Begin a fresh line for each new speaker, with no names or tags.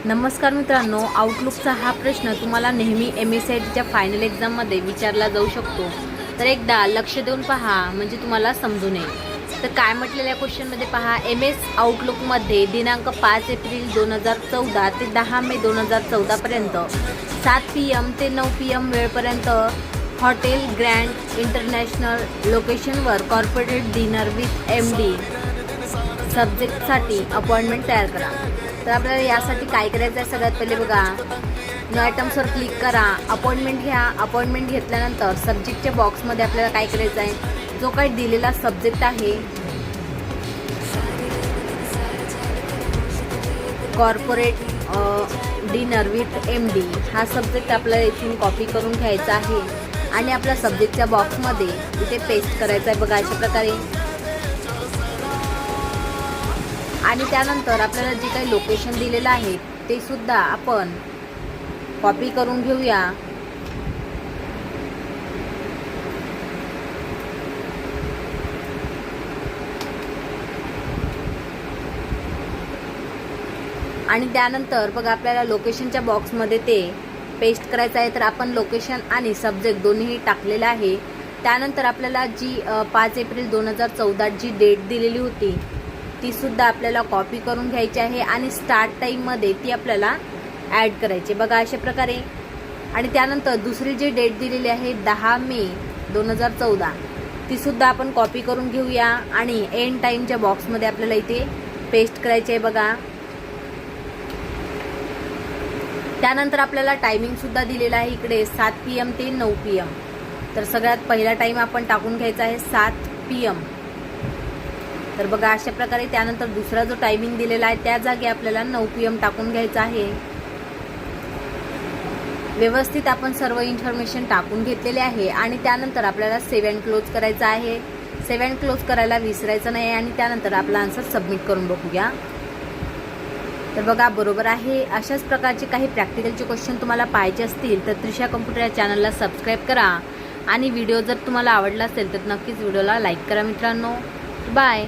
नमस्कार मित्रांनो, आउटलुकचा हा प्रश्न तुम्हाला नेहमी MSCITच्या फायनल एक्झाममध्ये विचारला जाऊ शकतो. तर एकदा लक्ष देऊन पहा, म्हणजे तुम्हाला समजून येईल. तर काय म्हटलेल्या क्वेश्चनमध्ये पहा, MS आउटलुकमध्ये दिनांक 5 एप्रिल 2014 ते 10 मे 2014 पर्यंत 7 PM ते 9 PM वेळपर्यंत हॉटेल ग्रँड इंटरनॅशनल लोकेशनवर कॉर्पोरेट डिनर विथ MD सब्जेक्टसाठी अपॉइंटमेंट तयार करा. तर आपल्याला यासाठी काय करायचं आहे, सगळ्यात पहिले बघा, न्यू आयटम्सवर क्लिक करा, अपॉइंटमेंट घ्या. अपॉइंटमेंट घेतल्यानंतर सब्जेक्टच्या बॉक्समध्ये आपल्याला काय करायचं आहे, जो काही दिलेला सब्जेक्ट आहे कॉर्पोरेट डिनर विथ MD हा सब्जेक्ट आपल्याला इथून कॉपी करून घ्यायचा आहे आणि आपल्या सब्जेक्टच्या बॉक्समध्ये इथे पेस्ट करायचं आहे बघा, अशा प्रकारे. आणि त्यानंतर आपल्याला जे काही लोकेशन दिलेलं आहे ते सुद्धा आपण कॉपी करून घेऊया. आणि त्यानंतर बघा, आपल्याला लोकेशनच्या बॉक्समध्ये ते पेस्ट करायचं आहे. तर आपण लोकेशन आणि सब्जेक्ट दोन्हीही टाकलेलं आहे. त्यानंतर आपल्याला जी 5 एप्रिल 2014 जी डेट दिलेली होती ती सुद्धा आपल्याला कॉपी करून घ्यायची आहे आणि स्टार्ट टाईममध्ये ती आपल्याला ॲड करायची बघा, अशा प्रकारे. आणि त्यानंतर दुसरी जी डेट दिलेली आहे 10 मे 2014 ती सुद्धा आपण कॉपी करून घेऊया आणि एंड टाईमच्या बॉक्समध्ये आपल्याला इथे पेस्ट करायची आहे बघा. त्यानंतर आपल्याला टायमिंग सुद्धा दिलेला आहे इकडे 7 PM ते 9 PM. तर सगळ्यात पहिला टाईम आपण टाकून घ्यायचा आहे 7 PM. तर बघा, अशा प्रकारे. त्यानंतर दुसरा जो टायमिंग दिलेला आहे त्या जागी आपल्याला 9 PM टाकून घ्यायचा आहे. व्यवस्थित आपण सर्व इन्फॉर्मेशन टाकून घेतलेले आहे. आणि त्यानंतर आपल्याला सेव्ह अँड क्लोज करायचं आहे. सेव्ह अँड क्लोज करायला विसरायचं नाही. आणि त्यानंतर आपला आन्सर सबमिट करून बघूया. तर बघा, बरोबर आहे. अशाच प्रकारचे काही प्रॅक्टिकलचे क्वेश्चन तुम्हाला पाहिजे असतील तर त्रिशा कम्प्युटर या चॅनलला सबस्क्राईब करा. आणि व्हिडिओ जर तुम्हाला आवडला असेल तर नक्कीच व्हिडिओला लाईक करा मित्रांनो. बाय.